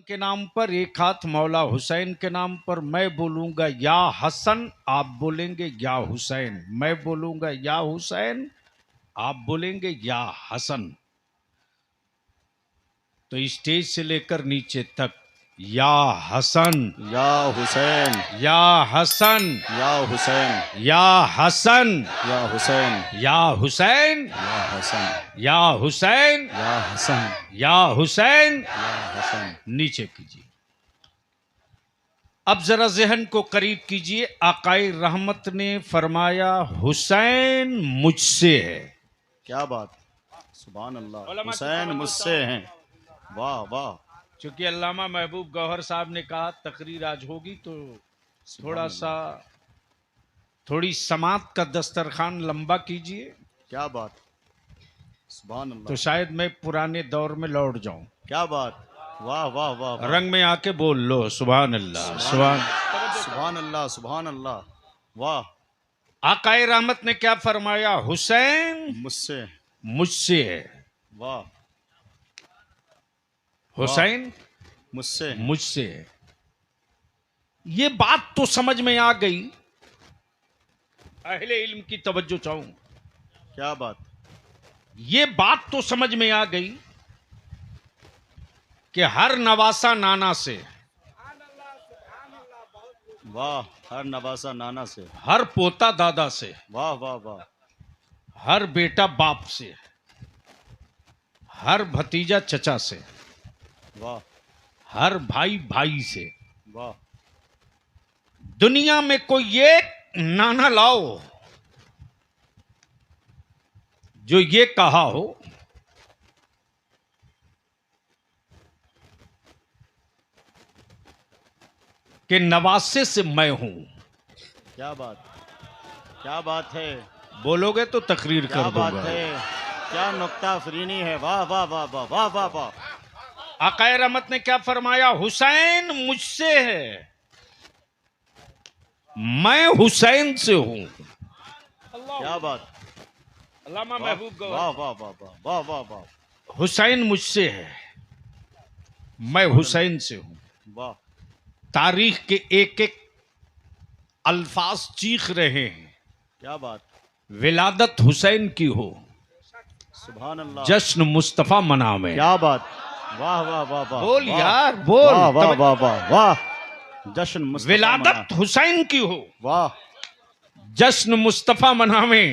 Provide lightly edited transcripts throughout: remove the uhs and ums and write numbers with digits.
के नाम पर, एक हाथ मौला हुसैन के नाम पर। मैं बोलूंगा या हसन, आप बोलेंगे या हुसैन। मैं बोलूंगा या हुसैन, आप बोलेंगे या हसन। तो स्टेज से लेकर नीचे तक या हसन, या हुसैन, या हसन, या हुसैन, या हसन, या हुसैन, या हुसैन, या हसन, या हुसैन, या हसन, या हुसैन। या हसन। नीचे कीजिए। अब जरा जहन को करीब कीजिए। आकाए रहमत ने फरमाया हुसैन मुझसे है। क्या बात, सुभान अल्लाह। हुसैन मुझसे हैं। वाह वाह। चूंकि अल्लामा महबूब गौहर साहब ने कहा तकरीर आज होगी, तो थोड़ा सा थोड़ी समात का दस्तरखान लंबा कीजिए। क्या बात, सुभान अल्लाह। तो शायद मैं पुराने दौर में लौट जाऊं। क्या बात, वाह वाह वाह वाह। रंग में आके बोल लो सुभान अल्लाह, सुभान। सुभान अल्लाह, सुभान अल्लाह। वाह। आकाए रहमत ने क्या फरमाया? हुसैन मुझसे, मुझसे है। वाह। हुसैन मुझसे, मुझसे है। ये बात तो समझ में आ गई। अहले इल्म की तवज्जो चाहूं। क्या बात। ये बात तो समझ में आ गई कि हर नवासा नाना से, वाह। हर नवासा नाना से, हर पोता दादा से, वाह वाह वाह। हर बेटा बाप से, हर भतीजा चचा से, वाह हर भाई भाई से। वाह। दुनिया में कोई एक नाना लाओ जो ये कहा हो कि नवासे से मैं हूं। क्या बात, क्या बात है। बोलोगे तो तकरीर क्या कर बात दूंगा। है, क्या नुक्ता फरीनी है। वाह वाह वाह वाह वाह वाह वाह। आकाए रहमत ने क्या फरमाया? हुसैन मुझसे है, मैं हुसैन से हूं। क्या बात, अल्लामा महबूब गौहर। वाह वाह वाह वाह वाह वाह वाह। हुसैन मुझसे है, मैं हुसैन से हूं। वाह। तारीख के एक एक अल्फाज चीख रहे हैं, क्या बात, विलादत हुसैन की हो, सुभान अल्लाह। जश्न मुस्तफा मनावे। क्या बात, वाह वाह वाह वाह। बोल वाह, यार बोल। वाह वाह वाह वाह वाह। जश्न मुस्तफा विलादत मना। हुसैन की हो, वाह। जश्न मुस्तफा मनावे।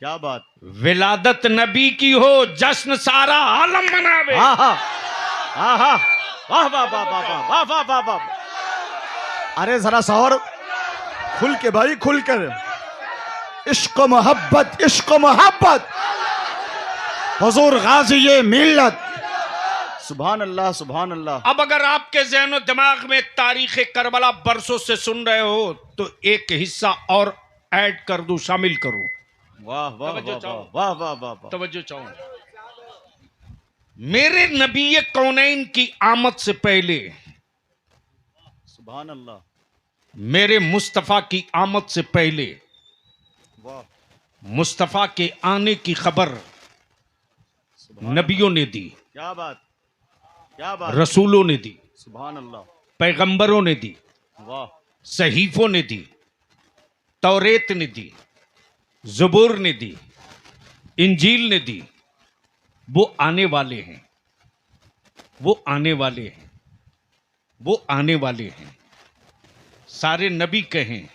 क्या बात। विलादत नबी की हो, जश्न सारा आलम मनावे। हाँ हाँ हाँ हाँ। वाह वाह वाह वाह वाह वाह वाह वाह वाह। अरे जरा सा और खुल के भाई, खुल कर। इश्क मोहब्बत, इश्क मोहब्बत, हुजूर गाजी ये मिल्लत। सुभान अल्लाह, सुभान अल्लाह। अब अगर आपके ज़हन और दिमाग में तारीख करबला बरसों से सुन रहे हो, तो एक हिस्सा और ऐड कर दूं, शामिल करूं। वाह वाह तवज्जो वाह चाहो। वाह वाह वाह वाह। तवज्जो चाहूं। मेरे नबी कौनैन की आमद से पहले, सुभान अल्लाह। मेरे मुस्तफा की आमद से पहले, वाह। मुस्तफा के आने की खबर नबियों ने दी, क्या बात, क्या बात। रसूलों ने दी, सुभान अल्लाह। पैगंबरों ने दी, वाह। सहीफों ने दी, तौरेत ने दी, ज़बूर ने दी, इंजील ने दी। वो आने वाले हैं, वो आने वाले हैं, वो आने वाले हैं। सारे नबी कहें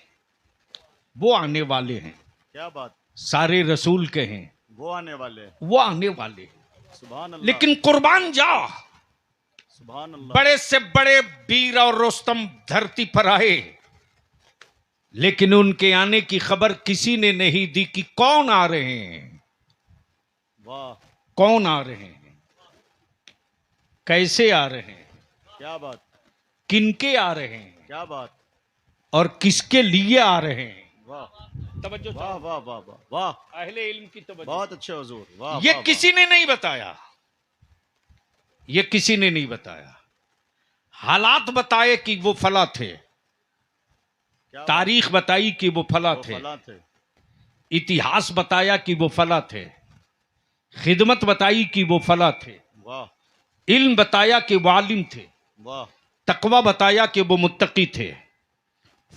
वो आने वाले हैं, क्या बात। सारे रसूल कहें वो आने वाले, वो आने वाले हैं। सुभान अल्लाह। लेकिन कुर्बान जा, सुभान अल्लाह। बड़े से बड़े वीर और रुस्तम धरती पर आए, लेकिन उनके आने की खबर किसी ने नहीं दी कि कौन आ रहे हैं, वाह। कौन आ रहे हैं, कैसे आ रहे हैं, क्या बात, किनके आ रहे हैं, क्या बात। और किसके लिए आ रहे हैं। वाह तवज्जो वाह वाह वाह वाह वाह। अहले इल्म की तवज्जो। बहुत अच्छे हुजूर। वाह। ये वाह, किसी ने नहीं बताया, ये किसी ने नहीं बताया। हालात बताए कि वो फला थे, क्या तारीख बताई कि वो फला वो थे, फला थे। इतिहास बताया कि वो फला थे, खिदमत बताई कि वो फला थे, वाह इल्म बताया कि वो आलिम थे, वाह तकवा बताया कि वो मुत्तकी थे,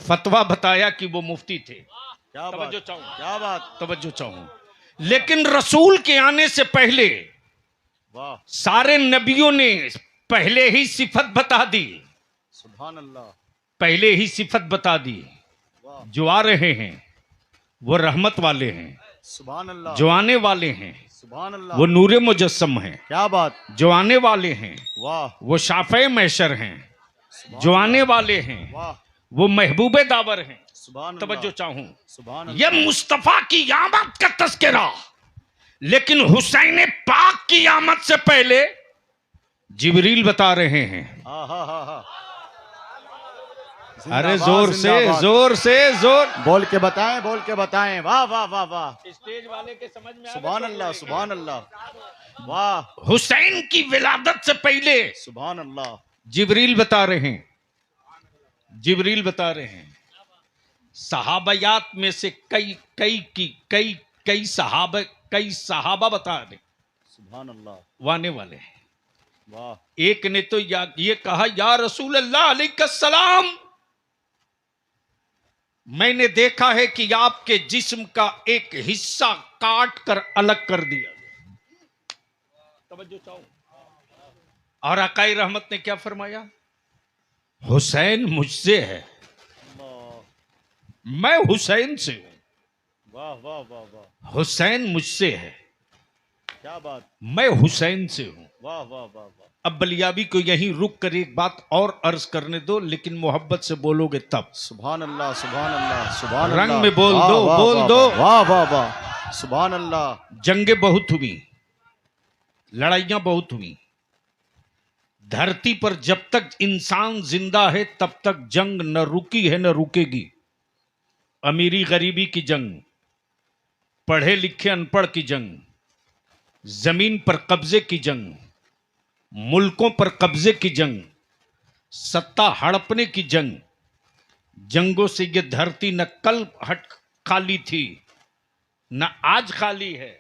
फतवा बताया कि वो मुफ्ती थे। क्या बात, तवज्जो चाहूं, क्या बात, तवज्जो चाहूं। लेकिन रसूल के आने से पहले वाह सारे नबियों ने पहले ही सिफत बता दी, सुभान अल्लाह, पहले ही सिफत बता दी। वाह जो आ रहे हैं वो रहमत वाले हैं, सुभान अल्लाह, जो आने वाले हैं सुभान अल्लाह, वो नूरे मुजस्सम हैं, क्या बात, जो आने वाले हैं वाह वो शाफ़े महशर हैं, जो आने वाले हैं वाह वो महबूबे दावर हैं। सुभान तवज्जो अल्लाह, चाहूं, सुभान ये अल्लाह, मुस्तफा की आमद का तस्करा, लेकिन हुसैन पाक की आमद से पहले जिब्रील बता रहे हैं। हा हा हा हा, अरे जिंदाबाद, जोर से, जिंदाबाद। जोर से, जोर। बोल के बताएं, बोल के बताएं, वाह वाह वाह वाह, स्टेज वाले के समझ में सुभान अल्लाह, सुभान अल्लाह, वाह हुसैन की विलादत से पहले सुभान अल्लाह, जिब्रील बता रहे हैं, जिब्रील बता रहे हैं। सहाबायात में से कई सहाबा बता रहे सुभान अल्लाह, वो आने वाले हैं। वाह एक ने तो ये कहा, या रसूल अल्लाह अलैहिस्सलाम, मैंने देखा है कि आपके जिस्म का एक हिस्सा काट कर अलग कर दिया। तवज्जो चाहो। और आकाई रहमत ने क्या फरमाया? हुसैन मुझसे है, मैं हुसैन से हूं। वाह वाह वाह वाह, हुसैन मुझसे है, क्या बात, मैं हुसैन से हूं। वाह वाह वाह वाह, अब बलियाबी को यहीं रुक कर एक बात और अर्ज करने दो, लेकिन मोहब्बत से बोलोगे तब। सुभान अल्लाह, सुभान अल्लाह, सुभान रंग अल्लाह, में बोल वाह, दो, वाह, बोल वाह, दो। वाह वाह वाह, सुभान अल्लाह, जंगें बहुत हुई, लड़ाइयां बहुत हुई। धरती पर जब तक इंसान जिंदा है तब तक जंग न रुकी है न रुकेगी। अमीरी गरीबी की जंग, पढ़े लिखे अनपढ़ की जंग, जमीन पर कब्जे की जंग, मुल्कों पर कब्जे की जंग, सत्ता हड़पने की जंग। जंगों से ये धरती न कल हट खाली थी, न आज खाली है,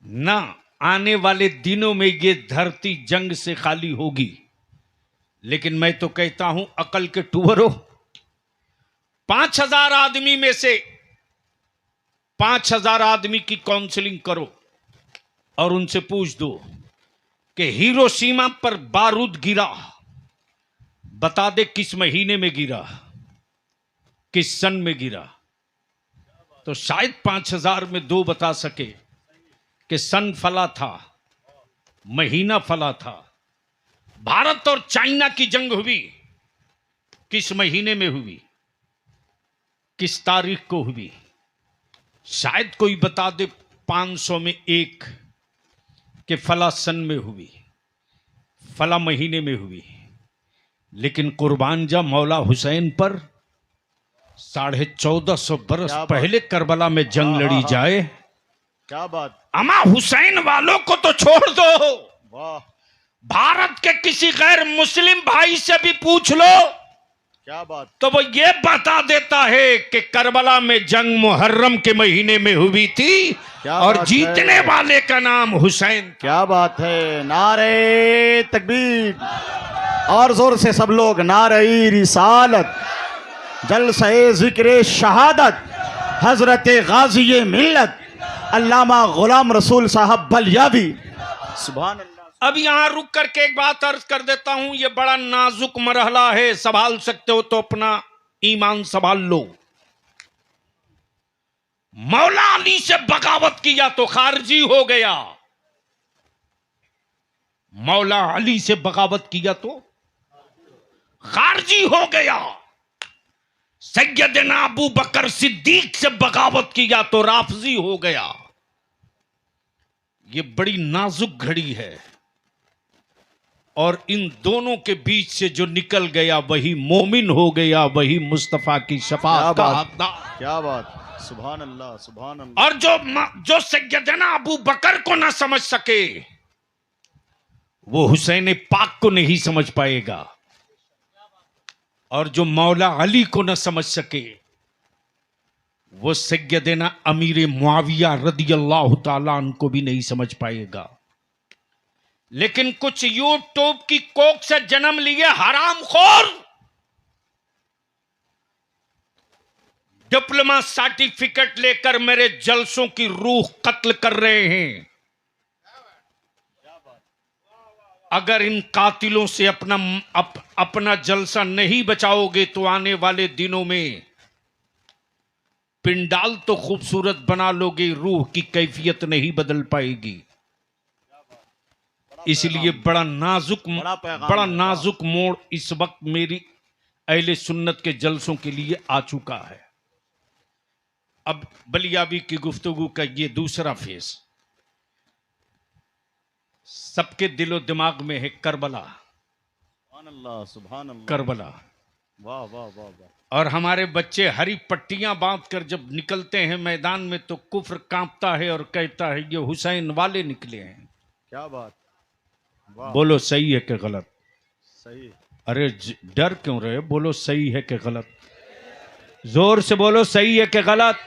न आने वाले दिनों में ये धरती जंग से खाली होगी। लेकिन मैं तो कहता हूं, अकल के टूवरों, 5000 आदमी में से 5000 आदमी की काउंसलिंग करो और उनसे पूछ दो कि हिरोशिमा पर बारूद गिरा, बता दे किस महीने में गिरा, किस सन में गिरा। तो शायद 5000 में 2 बता सके कि सन फला था, महीना फला था। भारत और चाइना की जंग हुई, किस महीने में हुई, किस तारीख को हुई। शायद कोई बता दे 500 में 1 कि फला सन में हुई, फला महीने में हुई। लेकिन कुर्बान जा मौला हुसैन पर 1450 बरस क्या बात। पहले करबला में जंग हाँ, लड़ी हाँ, हाँ। जाए। क्या बात, अमा हुसैन वालों को तो छोड़ दो, वाह, भारत के किसी गैर मुस्लिम भाई से भी पूछ लो क्या बात, तो वो ये बता देता है कि करबला में जंग मुहर्रम के महीने में हुई थी क्या और बात जीतने है। वाले का नाम हुसैन। क्या बात है, नारे तकबीर, और जोर से सब लोग, नारे रिसालत, जलसे जिक्र शहादत, हजरत गाजी मिल्लत अल्लामा गुलाम रसूल साहब बलियावी, सुभान अल्लाह। अब यहां रुक करके एक बात अर्ज कर देता हूं, यह बड़ा नाजुक मरहला है, संभाल सकते हो तो अपना ईमान संभाल लो। मौला अली से बगावत किया तो खारजी हो गया, मौला अली से बगावत किया तो खारजी हो गया। सैयदना अबू बकर सिद्दीक से बगावत किया तो राफजी हो गया। यह बड़ी नाजुक घड़ी है और इन दोनों के बीच से जो निकल गया वही मोमिन हो गया, वही मुस्तफा की क्या शफाअत का बात, हकदार। क्या बात, सुभान अल्लाह, सुभान अल्लाह। और जो सैयदना अबू बकर को ना समझ सके वो हुसैन पाक को नहीं समझ पाएगा, और जो मौला अली को ना समझ सके वो सैयदना अमीर मुआविया रदियल्लाहु ताला अन्हु को भी नहीं समझ पाएगा। लेकिन कुछ यूट्यूब की कोख से जन्म लिए हरामखोर डिप्लोमा सर्टिफिकेट लेकर मेरे जलसों की रूह कत्ल कर रहे हैं। अगर इन कातिलों से अपना जलसा नहीं बचाओगे तो आने वाले दिनों में पिंडाल तो खूबसूरत बना लोगे, रूह की कैफियत नहीं बदल पाएगी। इसलिए बड़ा नाजुक मोड़ इस वक्त मेरी अहले सुन्नत के जलसों के लिए आ चुका है। अब बलियाबी की गुफ्तगू का ये दूसरा फेस सबके दिलो दिमाग में है, करबला। सुभान अल्लाह, करबला। वाह वाह वाह वाह। और हमारे बच्चे हरी पट्टियां बांधकर जब निकलते हैं मैदान में तो कुफ्र कांपता है और कहता है ये हुसैन वाले निकले हैं। क्या बात, वाह। बोलो सही है कि गलत? सही। अरे डर क्यों रहे, बोलो सही है कि गलत? जोर से बोलो सही है कि गलत?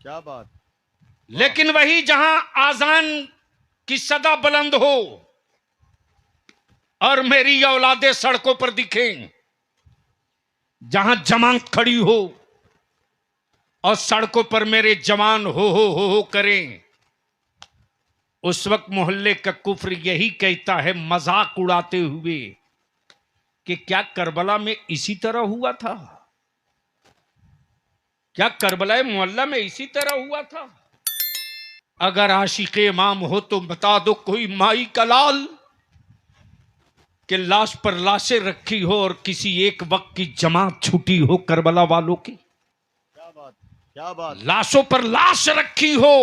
क्या बात। लेकिन वही जहां आजान की सदा बुलंद हो और मेरी औलादे सड़कों पर दिखें, जहां जमात खड़ी हो और सड़कों पर मेरे जवान हो करें, उस वक्त मोहल्ले का कुफ्र यही कहता है मजाक उड़ाते हुए कि क्या करबला में इसी तरह हुआ था? क्या करबला मोहल्ला में इसी तरह हुआ था? अगर आशिक इमाम हो तो बता दो कोई माई का लाल कि लाश पर लाशें रखी हो और किसी एक वक्त की जमात छूटी हो करबला वालों की। क्या बात, क्या बात। लाशों पर लाश रखी हो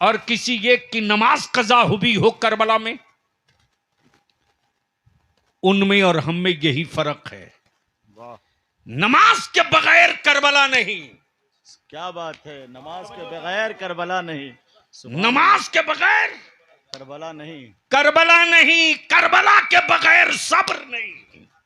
और किसी एक की नमाज कजा हुई हो करबला में। उनमें और हम में यही फर्क है। वाह। नमाज के बगैर करबला नहीं। क्या बात है, नमाज के बगैर करबला नहीं। नमाज के बगैर करबला नहीं। करबला नहीं, करबला के बगैर सब्र नहीं।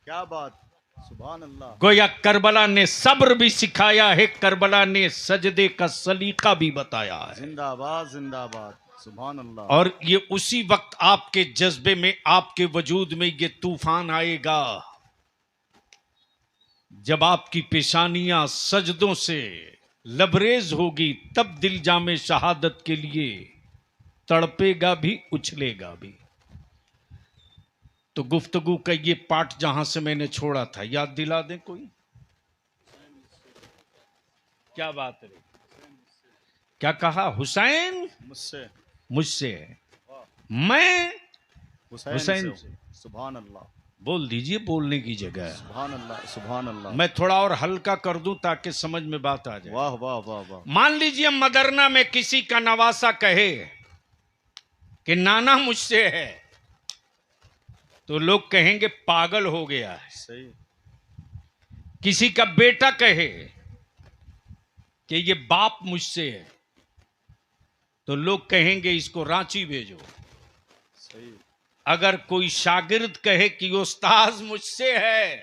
क्या बात, सुभान अल्लाह। गोया करबला ने सब्र भी सिखाया है, करबला ने सजदे का सलीका भी बताया है। जिंदाबाद जिंदाबाद, सुभान अल्लाह। और ये उसी वक्त आपके जज्बे में, आपके वजूद में ये तूफान आएगा जब आपकी पेशानियां सजदों से लबरेज होगी, तब दिल जामे शहादत के लिए तड़पेगा भी, उछलेगा भी। तो गुफ्तगू का ये पार्ट जहां से मैंने छोड़ा था याद दिला दें कोई? क्या बात है? क्या कहा? हुसैन मुझसे है, मैं हुसैन से। सुभान अल्लाह। बोल दीजिए, बोलने की जगह है। सुभान अल्लाह, सुभान अल्लाह। मैं थोड़ा और हल्का कर दूं ताकि समझ में बात आ जाए। वाह वाह वाह वाह। मान लीजिए मदरना में किसी का नवासा कहे कि नाना मुझसे है, तो लोग कहेंगे पागल हो गया है। सही। किसी का बेटा कहे कि ये बाप मुझसे है, तो लोग कहेंगे इसको रांची भेजो। सही। अगर कोई शागिर्द कहे कि उस्ताद मुझसे है,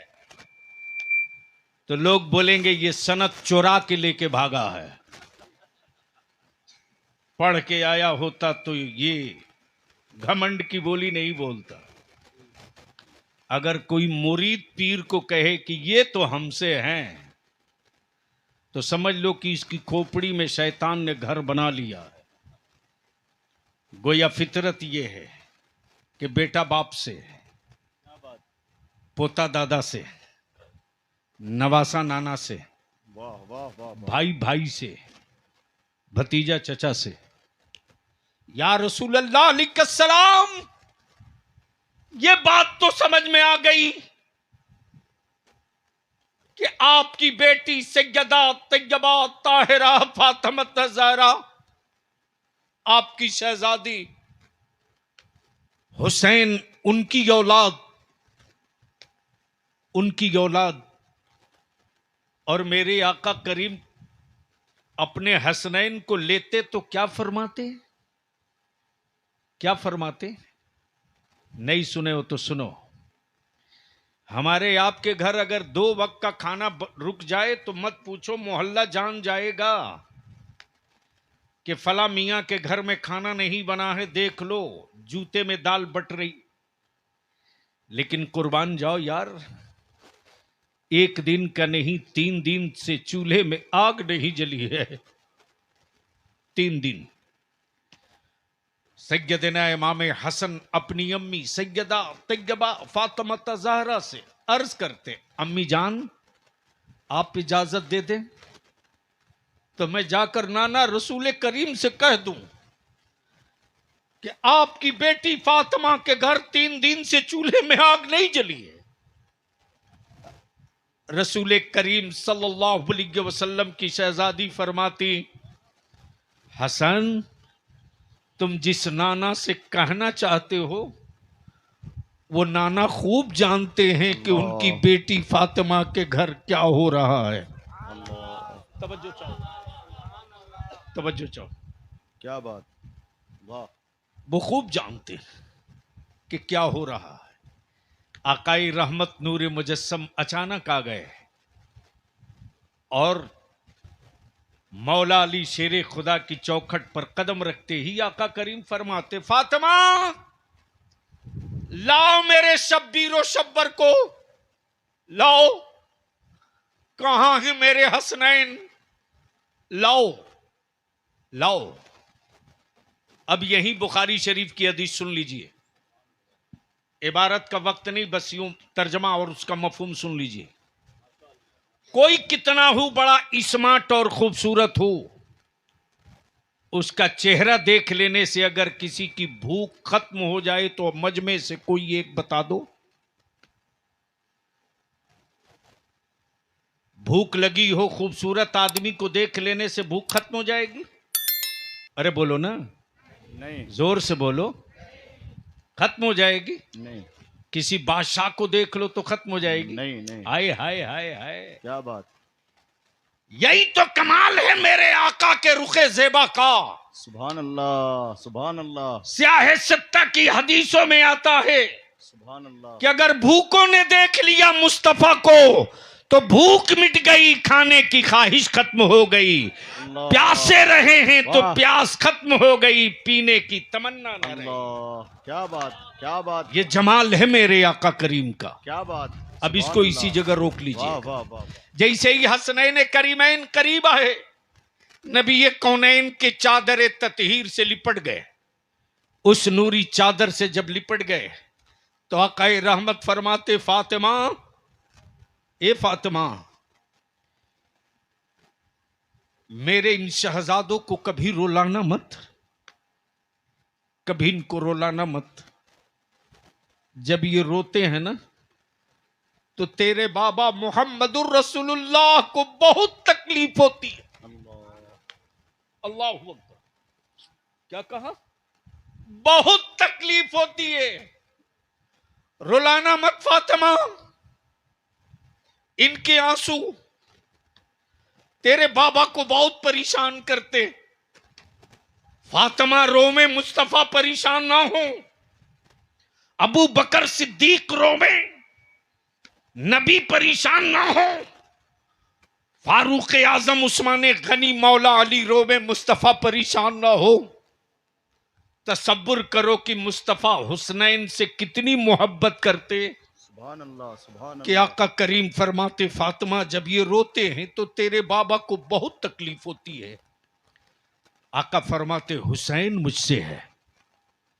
तो लोग बोलेंगे ये सनद चुरा के लेके भागा है। पढ़ के आया होता तो ये घमंड की बोली नहीं बोलता। अगर कोई मुरीद पीर को कहे कि ये तो हमसे हैं, तो समझ लो कि इसकी खोपड़ी में शैतान ने घर बना लिया है। गोया फितरत ये है कि बेटा बाप से, पोता दादा से, नवासा नाना से, वाह वाह वाह। भाई भाई से, भतीजा चचा से। या रसूल अल्लाह अलैहिस्सलाम, ये बात तो समझ में आ गई कि आपकी बेटी सैयदा तैयबा ताहिरा फातिमा ज़हरा, आपकी शहजादी हुसैन, उनकी औलाद और मेरे आका करीम अपने हसनैन को लेते तो क्या फरमाते? क्या फरमाते? नहीं सुने हो तो सुनो। हमारे आपके घर अगर 2 वक्त का खाना रुक जाए तो मत पूछो, मोहल्ला जान जाएगा। कि फला मियाँ के घर में खाना नहीं बना है, देख लो जूते में दाल बट रही। लेकिन कुर्बान जाओ यार, एक दिन का नहीं 3 दिन से चूल्हे में आग नहीं जली है। 3 दिन। सैयदना इमाम हसन अपनी अम्मी सैयदा तैयबा फातिमा ज़हरा से अर्ज करते, अम्मी जान आप इजाजत दे दें तो मैं जाकर नाना रसूल करीम से कह दूं कि आपकी बेटी फातिमा के घर 3 दिन से चूल्हे में आग नहीं जली है। रसूल करीम सल्लल्लाहु अलैहि वसल्लम की शहजादी फरमाती, हसन तुम जिस नाना से कहना चाहते हो वो नाना खूब जानते हैं कि उनकी बेटी फातिमा के घर क्या हो रहा है। तवज्जो चाहो, तवज्जो चाहो। क्या बात, वाह। वो खूब जानते हैं कि क्या हो रहा है। आकाई रहमत नूर मुजस्सम अचानक आ गए और मौला अली शेरे खुदा की चौखट पर कदम रखते ही आका करीम फरमाते, फातिमा लाओ मेरे शब्बीर शब्बर को, लाओ। कहां है मेरे हसनैन, लाओ लाओ। अब यही बुखारी शरीफ की हदीस सुन लीजिए। इबारत का वक्त नहीं, बस यूं तर्जमा और उसका मफहूम सुन लीजिए। कोई कितना हो बड़ा स्मार्ट और खूबसूरत हो, उसका चेहरा देख लेने से अगर किसी की भूख खत्म हो जाए तो मजमे से कोई एक बता दो। भूख लगी हो, खूबसूरत आदमी को देख लेने से भूख खत्म हो जाएगी? अरे बोलो ना, नहीं, जोर से बोलो। खत्म हो जाएगी? नहीं। किसी बादशाह को देख लो तो खत्म हो जाएगी? नहीं नहीं। हाय हाय हाय हाय। क्या बात। यही तो कमाल है मेरे आका के रुखे ज़ेबा का। सुभान अल्लाह, सुभान अल्लाह। स्याहे सत्ता की हदीसों में आता है सुभान अल्लाह कि अगर भूखों ने देख लिया मुस्तफा को तो भूख मिट गई, खाने की ख्वाहिश खत्म हो गई। अल्लाह। प्यासे रहे हैं तो वाह। प्यास खत्म हो गई, पीने की तमन्ना न रही। अल्लाह, क्या बात, क्या बात। ये जमाल है मेरे आका करीम का। क्या बात। अब इसको सुभान इसी अल्लाह। जगह रोक लीजिए। वाह वाह वाह। जैसे ही हसनैन करीमैन करीब आए, नबी कौनैन के चादर ततहीर से लिपट गए। उस नूरी चादर से जब लिपट गए तो आकाए रहमत फरमाते, फातिमा, ए फातिमा, मेरे इन शहजादों को कभी रुलाना मत, कभी इनको रुलाना मत। जब ये रोते हैं ना तो तेरे बाबा मुहम्मदुर रसूलुल्लाह को बहुत तकलीफ होती है। अल्लाह अकबर। क्या कहा? बहुत तकलीफ होती है। रुलाना मत फातिमा, इनके आंसू तेरे बाबा को बहुत परेशान करते। फातिमा रोवे, मुस्तफा परेशान ना हो। अबू बकर सिद्दीक रोवे, नबी परेशान ना हो। फारूक आजम उस्मान गनी मौला अली रोवे, मुस्तफा परेशान ना हो। तसब्बुर करो कि मुस्तफा हुसनैन से कितनी मोहब्बत करते। सुभान अल्लाह, सुभान कि अल्लाह। आका करीम फरमाते, फातिमा जब ये रोते हैं तो तेरे बाबा को बहुत तकलीफ होती है। आका फरमाते, हुसैन मुझसे है।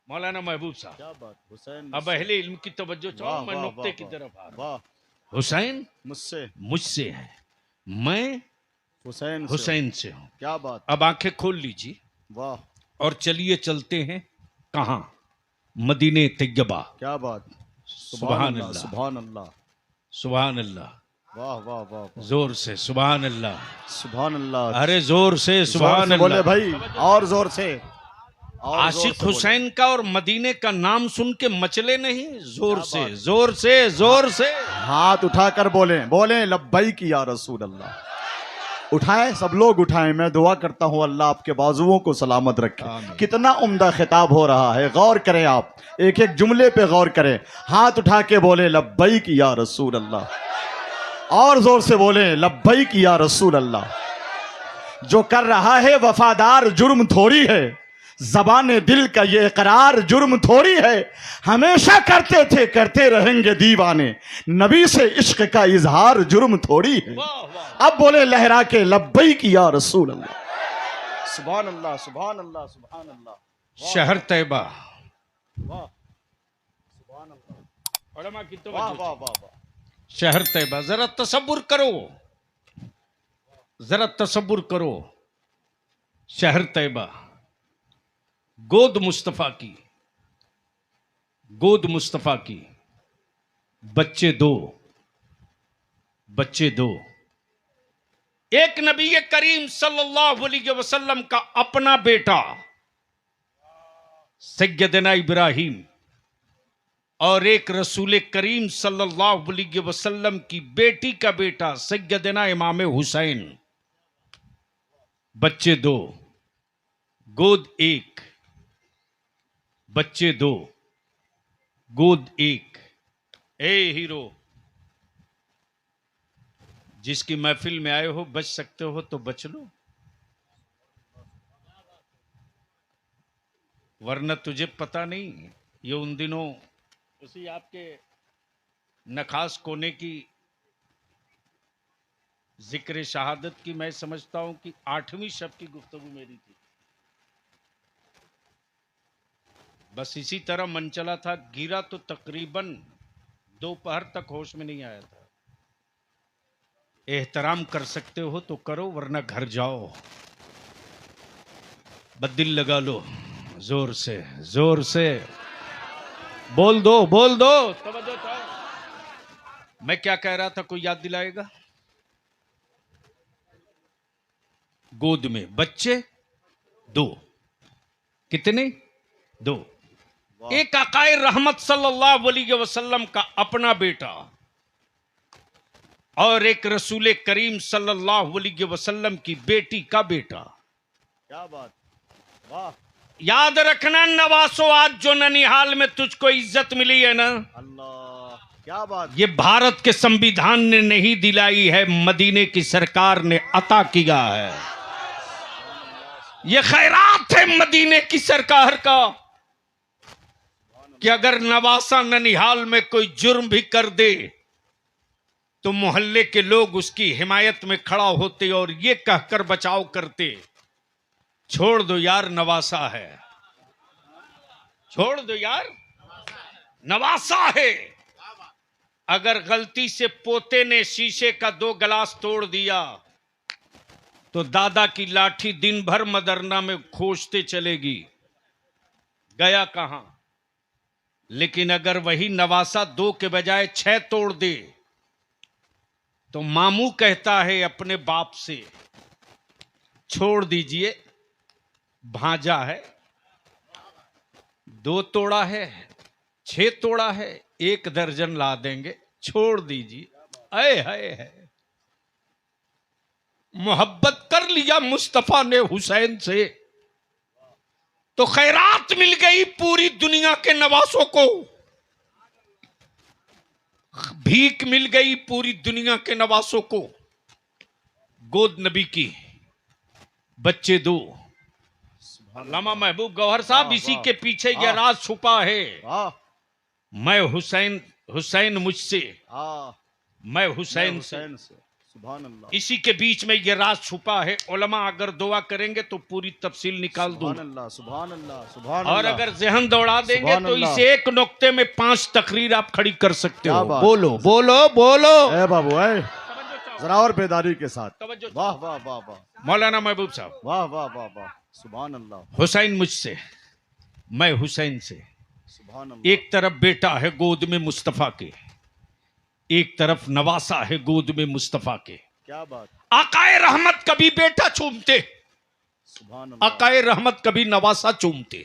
मौलाना महबूब साहब, क्या बात। हुसैन अब अहले इल्म की तवज्जो चाहो, वाह, मैं वाह, नुक्ते वाह, की वाह। तरफ आ रहा हूं। वाह। हुसैन मुझसे, मुझसे है, मैं हुसैन हुसैन से हूं। क्या बात। अब आंखें खोल लीजिए वाह। और चलिए चलते हैं कहां? मदीने तैयबा। क्या बात। सुभान अल्लाह, सुभान अल्लाह। सुभान अल्लाह। वाह वाह वाह वाह। जोर से सुभान अल्लाह। सुभान अल्लाह। अरे जोर से सुभान जोर से बोले अल्लाह। भाई, और जोर से, और जोर आशिक से बोले। हुसैन का और मदीने का नाम सुन के मचले नहीं? जोर क्या से, बात। जोर से, जोर से। हाथ उठाकर बोले, बोले लब्बैक या रसूल अल्लाह। उठाएं, सब लोग उठाएं। मैं दुआ करता हूं अल्लाह आपके बाजुओं को सलामत रखे। आमीन। कितना उम्दा खिताब हो रहा है, गौर करें आप, एक एक जुमले पे गौर करें। हाथ उठा के बोले लब्बैक या रसूल अल्लाह, और जोर से बोले लब्बैक या रसूल अल्लाह। जो कर रहा है वफादार जुर्म थोड़ी है, जबान दिल का ये इकरार जुर्म थोड़ी है। हमेशा करते थे करते रहेंगे दीवाने, नबी से इश्क का इजहार जुर्म थोड़ी है। वाह वाह। अब बोले लहरा के लब्बैक या रसूल अल्लाह। सुभान अल्लाह, सुभान अल्लाह, सुभान अल्लाह। शहर तैयबा, वाह, सुभान अल्लाह, उलमा की वाह तवज्जो वाह से। वाह वाह। शहर तैयबा, जरा तसव्वुर करो, जरा तसव्वुर करो। शहर तैयबा, गोद मुस्तफा की, गोद मुस्तफा की, बच्चे दो, बच्चे दो। एक नबी करीम सल्लल्लाहु अलैहि वसल्लम का अपना बेटा सैयदना इब्राहिम और एक रसूल करीम सल्लल्लाहु अलैहि वसल्लम की बेटी का बेटा सैयदना इमाम हुसैन। बच्चे दो, गोद एक, बच्चे दो, गोद एक। ए हीरो, जिसकी महफिल में आए हो, बच सकते हो तो बच लो, वरना तुझे पता नहीं ये उन दिनों उसी आपके नखास कोने की जिक्र शहादत की मैं समझता हूं कि 8वीं शब की गुफ्तगू मेरी थी। बस इसी तरह मन चला था, गिरा तो तकरीबन दोपहर तक होश में नहीं आया था। एहतराम कर सकते हो तो करो, वरना घर जाओ। बद्दिल लगा लो, जोर से, जोर से बोल दो, बोल दो। तवज्जो था, मैं क्या कह रहा था, कोई याद दिलाएगा? गोद में बच्चे दो, कितने? दो। एक आकाए रहमत सल्लल्लाहु अलैहि वसल्लम का अपना बेटा और एक रसूल करीम सल्लल्लाहु अलैहि वसल्लम की बेटी का बेटा। क्या बात, वाह। याद रखना नवासो, आज जो ननिहाल में तुझको इज्जत मिली है ना, अल्लाह, क्या बात। ये भारत के संविधान ने नहीं दिलाई है, मदीने की सरकार ने अता किया है। ये खैरात है मदीने की सरकार का कि अगर नवासा ननिहाल में कोई जुर्म भी कर दे तो मोहल्ले के लोग उसकी हिमायत में खड़ा होते और ये कहकर बचाव करते, छोड़ दो यार नवासा है, छोड़ दो यार नवासा है। अगर गलती से पोते ने शीशे का 2 गिलास तोड़ दिया तो दादा की लाठी दिन भर मदरना में खोजते चलेगी, गया कहां। लेकिन अगर वही नवासा 2 के बजाय 6 तोड़ दे तो मामू कहता है अपने बाप से, छोड़ दीजिए, भांजा है, 2 तोड़ा है, 6 तोड़ा है, 1 दर्जन ला देंगे, छोड़ दीजिए। आए हाय है, मोहब्बत कर लिया मुस्तफा ने हुसैन से तो खैरात मिल गई पूरी दुनिया के नवासों को, भीख मिल गई पूरी दुनिया के नवासों को। गोद नबी की, बच्चे दो। अल्लामा महबूब गौहर साहब, इसी के पीछे यह राज छुपा है। वाह, मैं हुसैन, हुसैन मुझसे, हाँ, मैं हुसैन से, हुसैन से। सुभान अल्लाह, इसी के बीच में यह राज छुपा है। उलमा अगर दुआ करेंगे तो पूरी तफसील निकाल दूं, सुभान अल्लाह, सुभान अल्लाह, सुभान और अल्लाह। अगर जहन दौड़ा देंगे सुभान तो अल्लाह। इस एक नुक्ते में 5 तकरीर आप खड़ी कर सकते क्या हो। बात। बोलो बोलो बोलो। ए बाबू, ए जरा और बेदारी के साथ। तवज्जो। वाह वाह वाह वाह, मौलाना महबूब साहब, वाह वाह वाह वाह, सुभान अल्लाह, हुसैन मुझसे, मैं हुसैन से। सुभान अल्लाह। एक तरफ बेटा है गोद में मुस्तफा के, एक तरफ नवासा है गोद में मुस्तफा के। क्या बात, आकाए रहमत कभी बेटा चूमते, सुभान अल्लाह, आकाए रहमत कभी नवासा चूमते।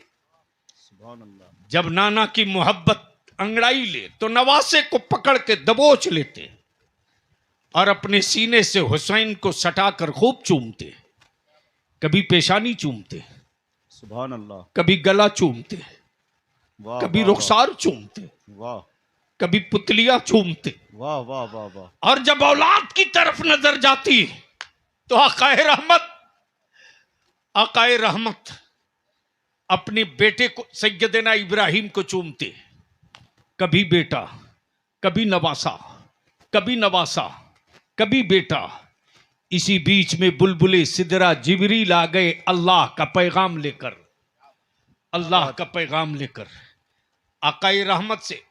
सुभान अल्लाह। जब नाना की मोहब्बत अंगड़ाई ले तो नवासे को पकड़ के दबोच लेते और अपने सीने से हुसैन को सटाकर खूब चूमते। कभी पेशानी चूमते, सुभान अल्लाह, कभी गला चूमते, वाह, कभी वाह, रुखसार चूमते, वाह कभी पुतलियां चूमते। वाह वाह वाह वाह, और जब औलाद की तरफ नजर जाती तो आकाए रहमत आकाए रहमत अपने बेटे को सैयदना इब्राहिम को चूमते, कभी बेटा, कभी नवासा, कभी नवासा, कभी बेटा। इसी बीच में बुलबुले सिदरा जिबरील आ गए अल्लाह का पैगाम लेकर, अल्लाह का पैगाम लेकर। आकाए रहमत से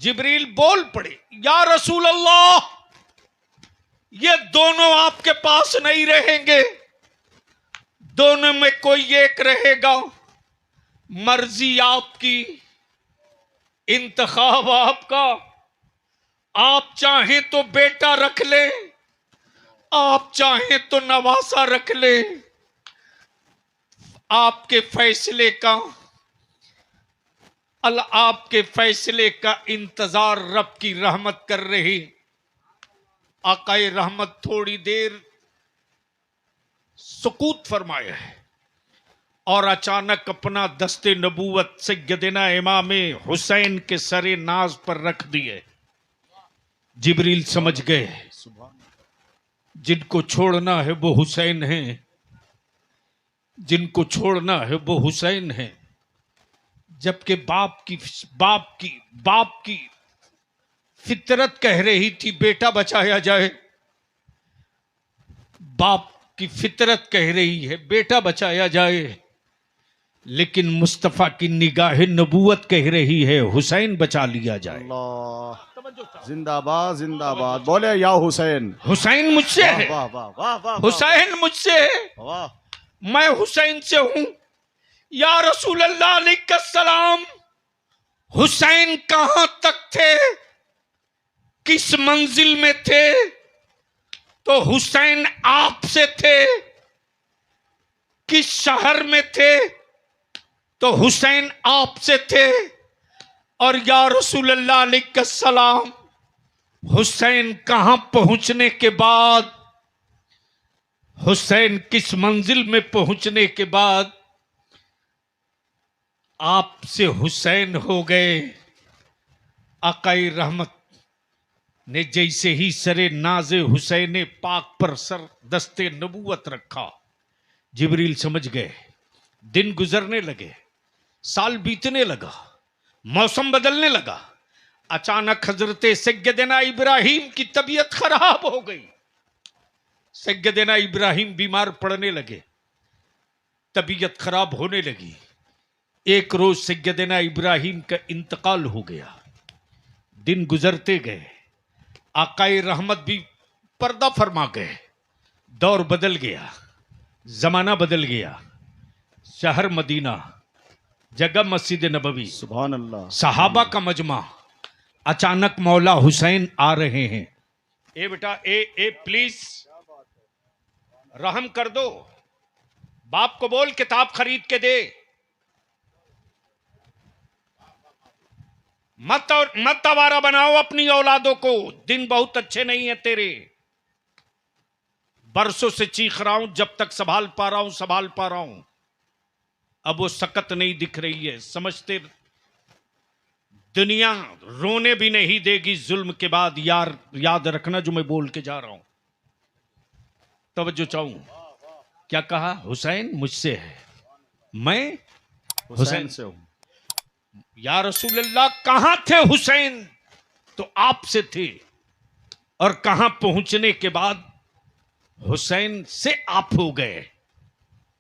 जिबरील बोल पड़े, या रसूल अल्लाह, ये दोनों आपके पास नहीं रहेंगे, दोनों में कोई एक रहेगा, मर्जी आपकी, इंतखाब आपका। आप चाहें तो बेटा रख ले, आप चाहें तो नवासा रख ले, आपके फैसले का आपके फैसले का इंतजार रब की रहमत कर रही। आकाए रहमत थोड़ी देर सुकूत फरमाया है और अचानक अपना दस्ते नबूवत सैयदना इमाम हुसैन के सरे नाज पर रख दिए। जिब्रील समझ गए जिनको छोड़ना है वो हुसैन हैं, जिनको छोड़ना है वो हुसैन हैं। जबकि बाप की फितरत कह रही थी बेटा बचाया जाए, बाप की फितरत कह रही है बेटा बचाया जाए, लेकिन मुस्तफा की निगाह नबूवत कह रही है हुसैन बचा लिया जाए। अल्लाह जिंदाबाद जिंदाबाद, बोले या हुसैन, हुसैन मुझसे है, वाह वाह वाह वाह, हुसैन मुझसे है, वाह, मैं हुसैन से हूं। या रसूल अल्लाह अलैहिस्सलाम, हुसैन कहां तक थे, किस मंजिल में थे? तो हुसैन आपसे थे। किस शहर में थे? तो हुसैन आपसे थे। और या रसूल अल्लाह अलैहिस्सलाम, हुसैन कहां पहुंचने के बाद, हुसैन किस मंजिल में पहुंचने के बाद आपसे हुसैन हो गए। आकाई रहमत ने जैसे ही सरे नाजे हुसैन पाक पर सर दस्ते नबूवत रखा, जिब्रील समझ गए। दिन गुजरने लगे, साल बीतने लगा, मौसम बदलने लगा। अचानक हजरत सैयदना इब्राहिम की तबीयत खराब हो गई। सैयदना इब्राहिम बीमार पड़ने लगे, तबीयत खराब होने लगी। एक रोज सैयदना इब्राहिम का इंतकाल हो गया। दिन गुजरते गए, आकाए रहमत भी पर्दा फरमा गए। दौर बदल गया, जमाना बदल गया। शहर मदीना, जगह मस्जिद नबवी, सुभान अल्लाह, सहाबा का मजमा। अचानक मौला हुसैन आ रहे हैं। ए बेटा, ए प्लीज रहम कर दो, बाप को बोल किताब खरीद के दे। मत आवारा बनाओ अपनी औलादों को, दिन बहुत अच्छे नहीं है तेरे। बरसों से चीख रहा हूं, जब तक संभाल पा रहा हूं। अब वो सकत नहीं दिख रही है। समझते दुनिया रोने भी नहीं देगी जुल्म के बाद। यार याद रखना जो मैं बोल के जा रहा हूं, तवज्जो चाहूं। क्या कहा? हुसैन मुझसे है, मैं हुसैन से हूं। या रसूल अल्लाह, कहां थे हुसैन? तो आपसे थे। और कहां पहुंचने के बाद हुसैन से आप हो गए।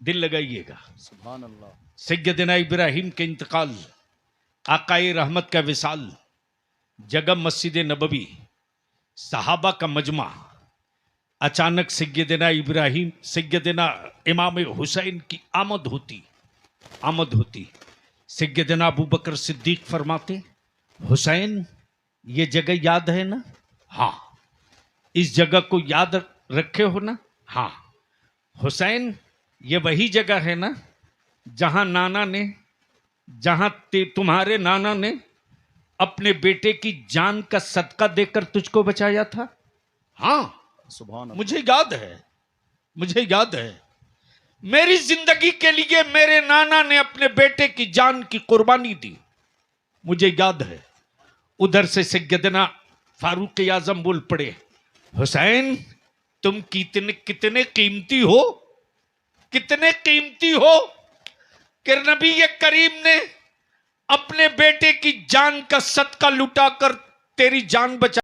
दिल लगाइएगा। सुभान अल्लाह। सैयदना इब्राहिम के इंतकाल, आकाए रहमत का विसाल, जगह मस्जिद नबवी, सहाबा का मजमा। अचानक सैयदना इब्राहिम, सैयदना इमाम हुसैन की आमद होती। सैयदना अबू बकर सिद्दीक फरमाते, हुसैन ये जगह याद है ना? हाँ। इस जगह को याद रखे हो ना? हाँ। हुसैन ये वही जगह है ना जहां तुम्हारे नाना ने अपने बेटे की जान का सदका देकर तुझको बचाया था? हाँ, सुभान अल्लाह। मुझे याद है। मेरी जिंदगी के लिए मेरे नाना ने अपने बेटे की जान की कुर्बानी दी, मुझे याद है। उधर से सैयदना फारूक आजम बोल पड़े, हुसैन तुम कितने कीमती हो, कितने कीमती हो कि नबी करीम ने अपने बेटे की जान का सदका लुटाकर तेरी जान बचा